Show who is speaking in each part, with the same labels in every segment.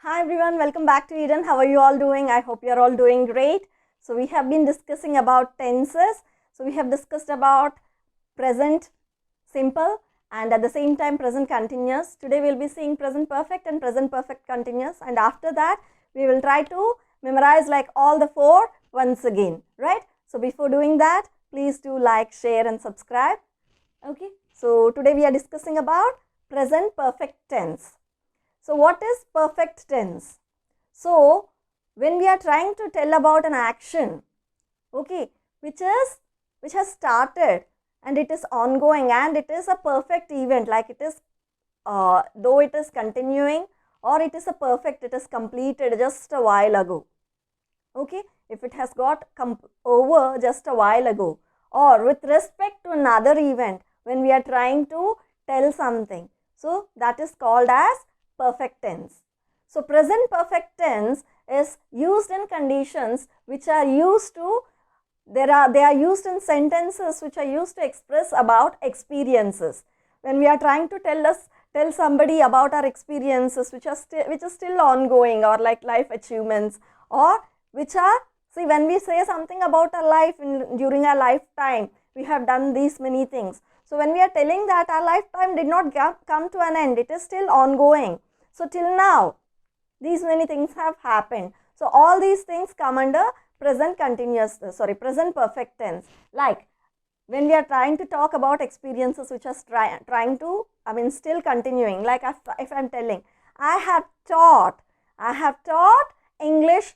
Speaker 1: Hi everyone, welcome back to Eden. How are you all doing? I hope you are all doing great. So we have been discussing about tenses. So we have discussed about present simple and at the same time present continuous. Today we will be seeing present perfect and present perfect continuous, and after that we will try to memorize like all the four once again, right? So before doing that, please do like, share and subscribe. Okay, so today we are discussing about present perfect tense. So what is perfect tense? So when we are trying to tell about an action, okay, which has started and it is ongoing and it is a perfect event, like it is though it is continuing, or it is a perfect, it is completed just a while ago. Okay, if it has got over just a while ago, or with respect to another event when we are trying to tell something, so that is called as perfect tense. So present perfect tense is used in conditions which are used to they are used in sentences which are used to express about experiences. When we are trying to tell somebody about our experiences which is still ongoing, or like life achievements, or which are, see, when we say something about our life during our lifetime we have done these many things. So when we are telling that our lifetime did not come to an end, it is still ongoing. So till now these many things have happened. So all these things come under present perfect tense. Like when we are trying to talk about experiences which are still continuing, like if I'm telling I have taught English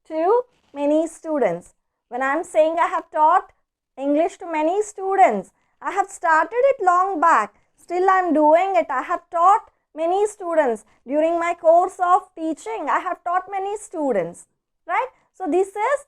Speaker 1: to many students. When I'm saying I have taught English to many students, I have started it long back, still I'm doing it. I have taught many students during my course of teaching. I have taught many students, right? So this is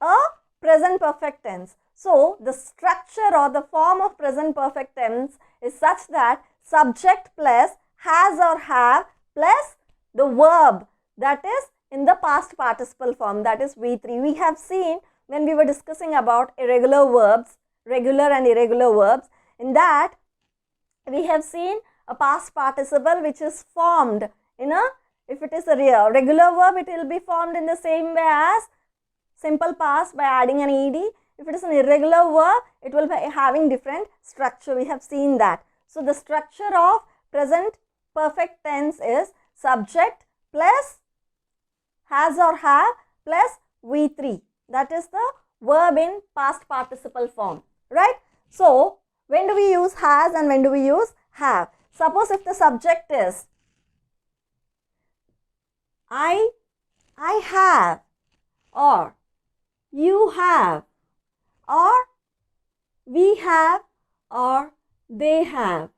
Speaker 1: a present perfect tense. So the structure or the form of present perfect tense is such that subject plus has or have plus the verb that is in the past participle form, that is V3. We have seen when we were discussing about irregular verbs, regular and irregular verbs, in that we have seen a past participle which is formed in a, if it is a regular verb, it will be formed in the same way as simple past by adding an ed. If it is an irregular verb, it will be having different structure. We have seen that. So the structure of present perfect tense is subject plus has or have plus V3. That is the verb in past participle form, right? So when do we use has and when do we use have? Suppose if the subject is I have, or you have, or we have, or they have.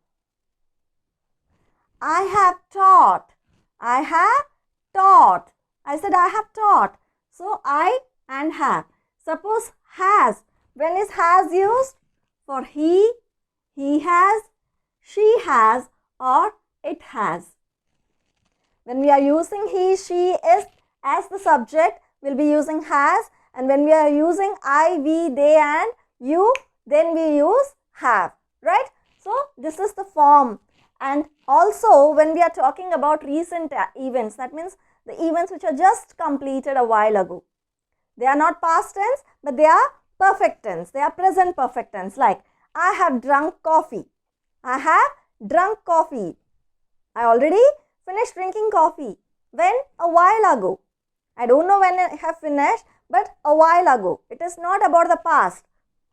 Speaker 1: I have taught. I have taught. I said I have taught. So I and have. Suppose has. When is has used? For he has, she has, or it has. When we are using he, she, is as the subject, we'll be using has, and when we are using I, we, they and you, then we use have, right? So this is the form. And also when we are talking about recent events, that means the events which are just completed a while ago. They are not past tense, but they are perfect tense. They are present perfect tense. Like I have drunk coffee. I have drunk coffee. I already finished drinking coffee. When? A while ago. I don't know when I have finished, but a while ago. It is not about the past.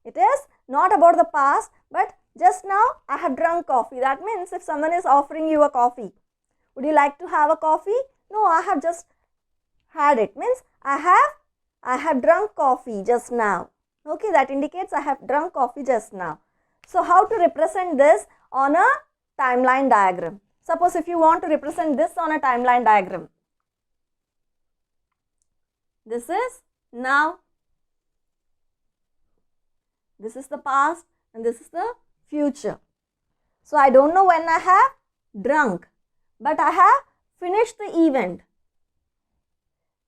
Speaker 1: It is not about the past, but just now I have drunk coffee. That means if someone is offering you a coffee, would you like to have a coffee? No, I have just had it. Means I have drunk coffee just now. Okay, that indicates I have drunk coffee just now. So how to represent this on a timeline diagram? Suppose if you want to represent this on a timeline diagram, this is now, this is the past, and this is the future. So I don't know when I have drunk, but I have finished the event.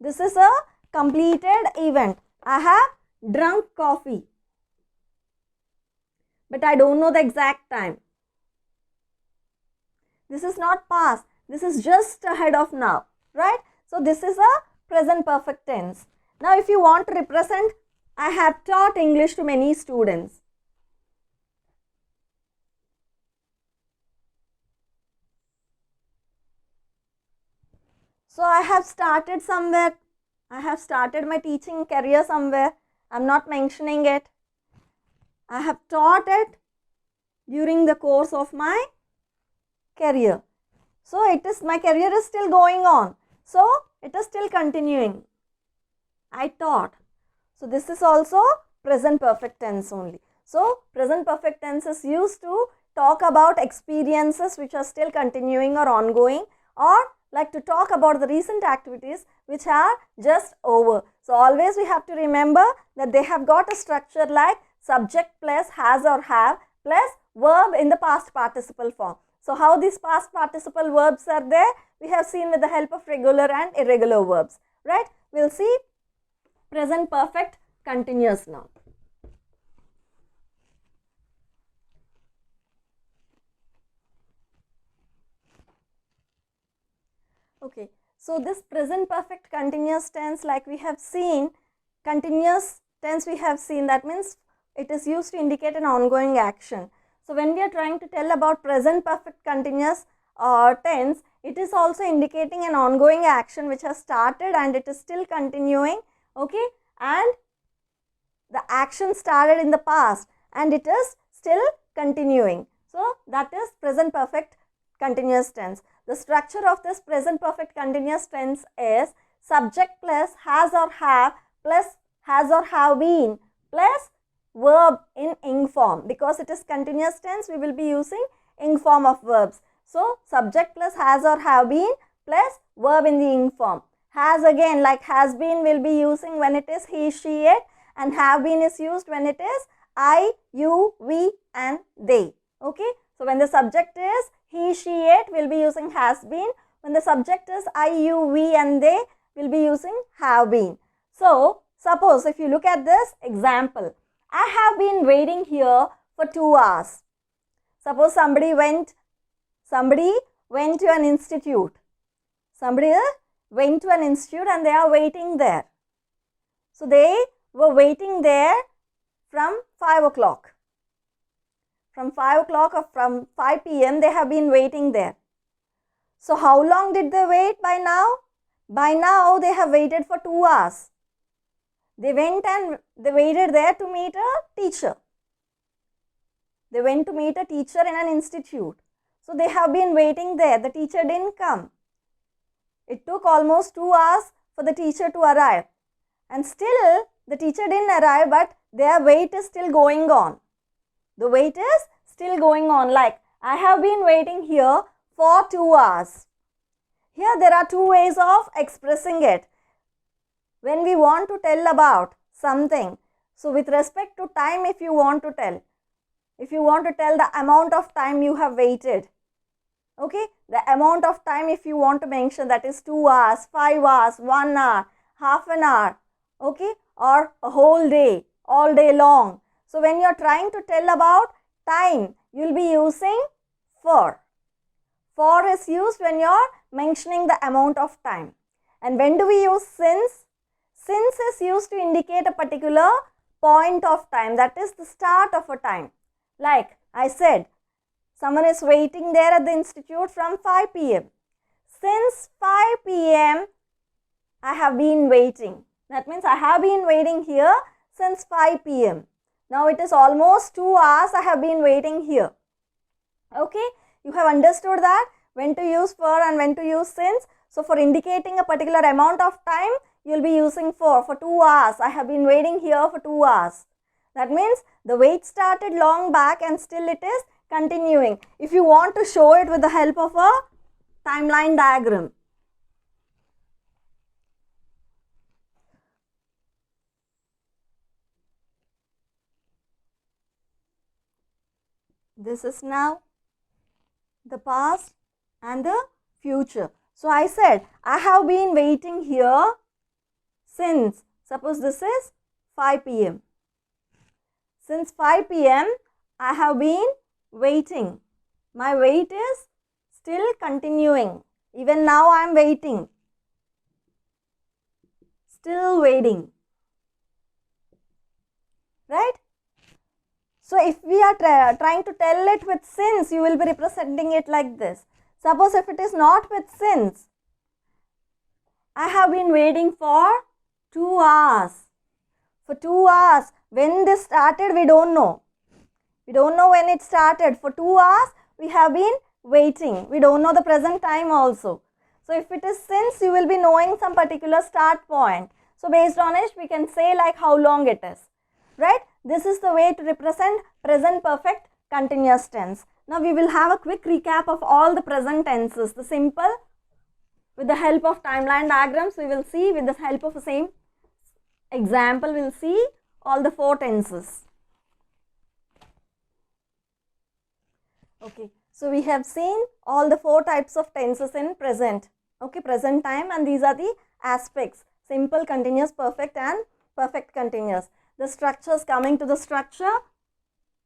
Speaker 1: This is a completed event. I have drunk coffee, but I don't know the exact time. This is not past. This is just ahead of now. right? So this is a present perfect tense. Now if you want to represent, I have taught English to many students. So I have started somewhere. I have started my teaching career somewhere. I'm not mentioning it. I have taught it during the course of my career. So it is, my career is still going on. So it is still continuing. I taught. So this is also present perfect tense only. So present perfect tense is used to talk about experiences which are still continuing or ongoing, or like to talk about the recent activities which are just over. So always we have to remember that they have got a structure like subject plus has or have plus verb in the past participle form. So how these past participle verbs are there? We have seen with the help of regular and irregular verbs, right? We'll see present perfect continuous now. Okay, so this present perfect continuous tense, like we have seen, continuous tense we have seen, that means it is used to indicate an ongoing action. So when we are trying to tell about present perfect continuous tense, it is also indicating an ongoing action which has started and it is still continuing, okay, and the action started in the past and it is still continuing. So that is present perfect continuous tense. The structure of this present perfect continuous tense is subject plus has or have plus has or have been plus verb in ing form. Because it is continuous tense, we will be using ing form of verbs. So subject plus has or have been plus verb in the ing form. Has again, like has been, will be using when it is he, she, it, and have been is used when it is I, you, we and they. Okay. So when the subject is he, she, it, will be using has been. When the subject is I, you, we and they, will be using have been. So suppose if you look at this example, I have been waiting here for 2 hours. Suppose somebody went to an institute. Somebody went to an institute and they are waiting there. So they were waiting there from 5 o'clock. From 5 o'clock or from 5 p.m. they have been waiting there. So how long did they wait by now? By now they have waited for 2 hours. They went and they waited there to meet a teacher. They went to meet a teacher in an institute. So they have been waiting there. The teacher didn't come. It took almost 2 hours for the teacher to arrive. And still the teacher didn't arrive, but their wait is still going on. The wait is still going on, like I have been waiting here for 2 hours. Here there are 2 ways of expressing it. When we want to tell about something, so with respect to time, if you want to tell the amount of time you have waited, okay, the amount of time if you want to mention, that is 2 hours, 5 hours, 1 hour, half an hour, okay, or a whole day, all day long. So when you are trying to tell about time, you will be using for. For is used when you are mentioning the amount of time. And when do we use since? Since is used to indicate a particular point of time, that is the start of a time. Like I said, someone is waiting there at the institute from 5 p.m. Since 5 p.m. I have been waiting. That means I have been waiting here since 5 p.m. Now it is almost 2 hours I have been waiting here. Okay, you have understood that when to use for and when to use since. So for indicating a particular amount of time, you will be using for 2 hours. I have been waiting here for 2 hours. That means the wait started long back and still it is continuing. If you want to show it with the help of a timeline diagram. This is now the past and the future. So I said, I have been waiting here since, suppose this is 5 p.m. Since 5 p.m. I have been waiting. My wait is still continuing. Even now I am waiting. still waiting. Right? So if we are trying to tell it with since, you will be representing it like this. Suppose if it is not with since, I have been waiting for 2 hours. For 2 hours. When this started, we don't know. We don't know when it started. For 2 hours, we have been waiting. We don't know the present time also. So if it is since, you will be knowing some particular start point. So based on it, we can say like how long it is. Right? This is the way to represent present perfect continuous tense. Now we will have a quick recap of all the present tenses. The simple, with the help of timeline diagrams, we will see. With the help of the same example, we will see all the 4 tenses. Okay, so we have seen all the 4 types of tenses in present. Okay, present time, and these are the aspects: simple, continuous, perfect and perfect continuous. The structures, coming to the structure,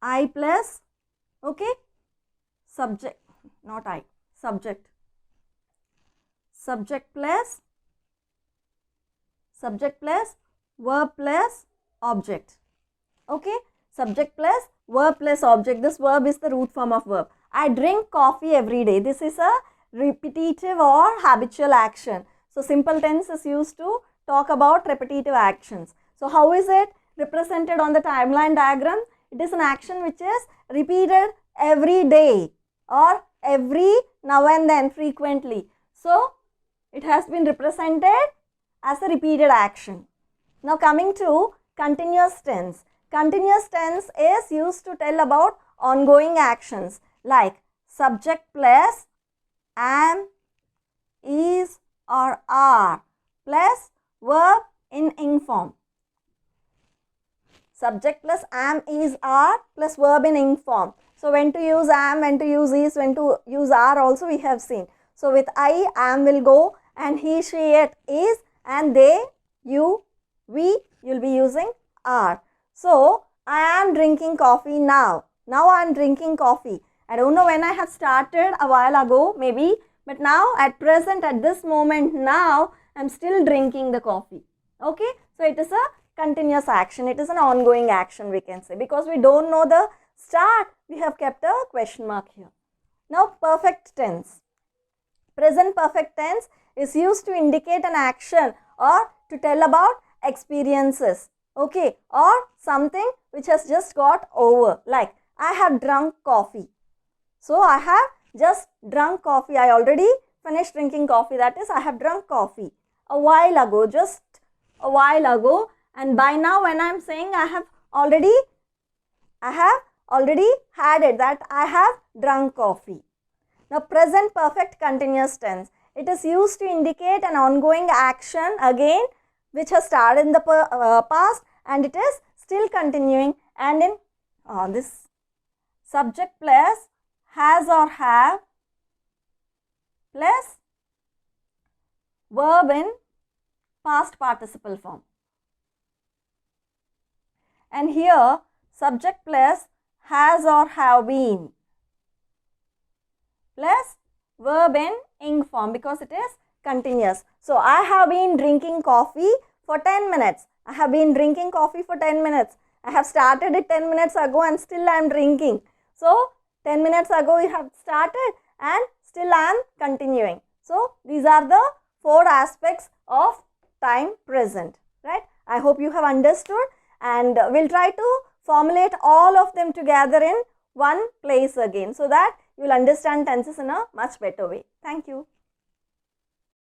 Speaker 1: I plus, okay, subject, not I, subject. Subject plus verb plus object. Okay, subject plus verb plus object. This verb is the root form of verb. I drink coffee every day. This is a repetitive or habitual action. So simple tense is used to talk about repetitive actions. So how is it represented on the timeline diagram? It is an action which is repeated every day or every now and then, frequently. So it has been represented as a repeated action. Now coming to continuous tense. Continuous tense is used to tell about ongoing actions like subject plus am, is or are plus verb in ing form. Subject plus am, is, are plus verb in ing form. So when to use am, when to use is, when to use are also we have seen. So with I, am will go, and he, she, it, is, and they, you, we, you will be using are. So I am drinking coffee now. Now I am drinking coffee. I don't know when I have started, a while ago maybe, but now at present, at this moment now, I am still drinking the coffee. Okay, so it is a continuous action. It is an ongoing action, we can say. Because we don't know the start, we have kept a question mark here. Now perfect tense. Present perfect tense is used to indicate an action or to tell about experiences, okay, or something which has just got over. Like I have drunk coffee. So I have just drunk coffee. I already finished drinking coffee. That is, I have drunk coffee a while ago, just a while ago. And by now, when I am saying I have already had it, that I have drunk coffee. Now present perfect continuous tense. It is used to indicate an ongoing action again which has started in the past and it is still continuing, and in this subject plus has or have plus verb in past participle form. And here subject plus has or have been plus verb in ing form because it is continuous. So I have been drinking coffee for 10 minutes. I have been drinking coffee for 10 minutes. I have started it 10 minutes ago and still I am drinking. So 10 minutes ago we have started and still I am continuing. So these are the 4 aspects of time present, right? I hope you have understood, and we'll try to formulate all of them together in one place again so that you will understand tenses in a much better way. Thank you.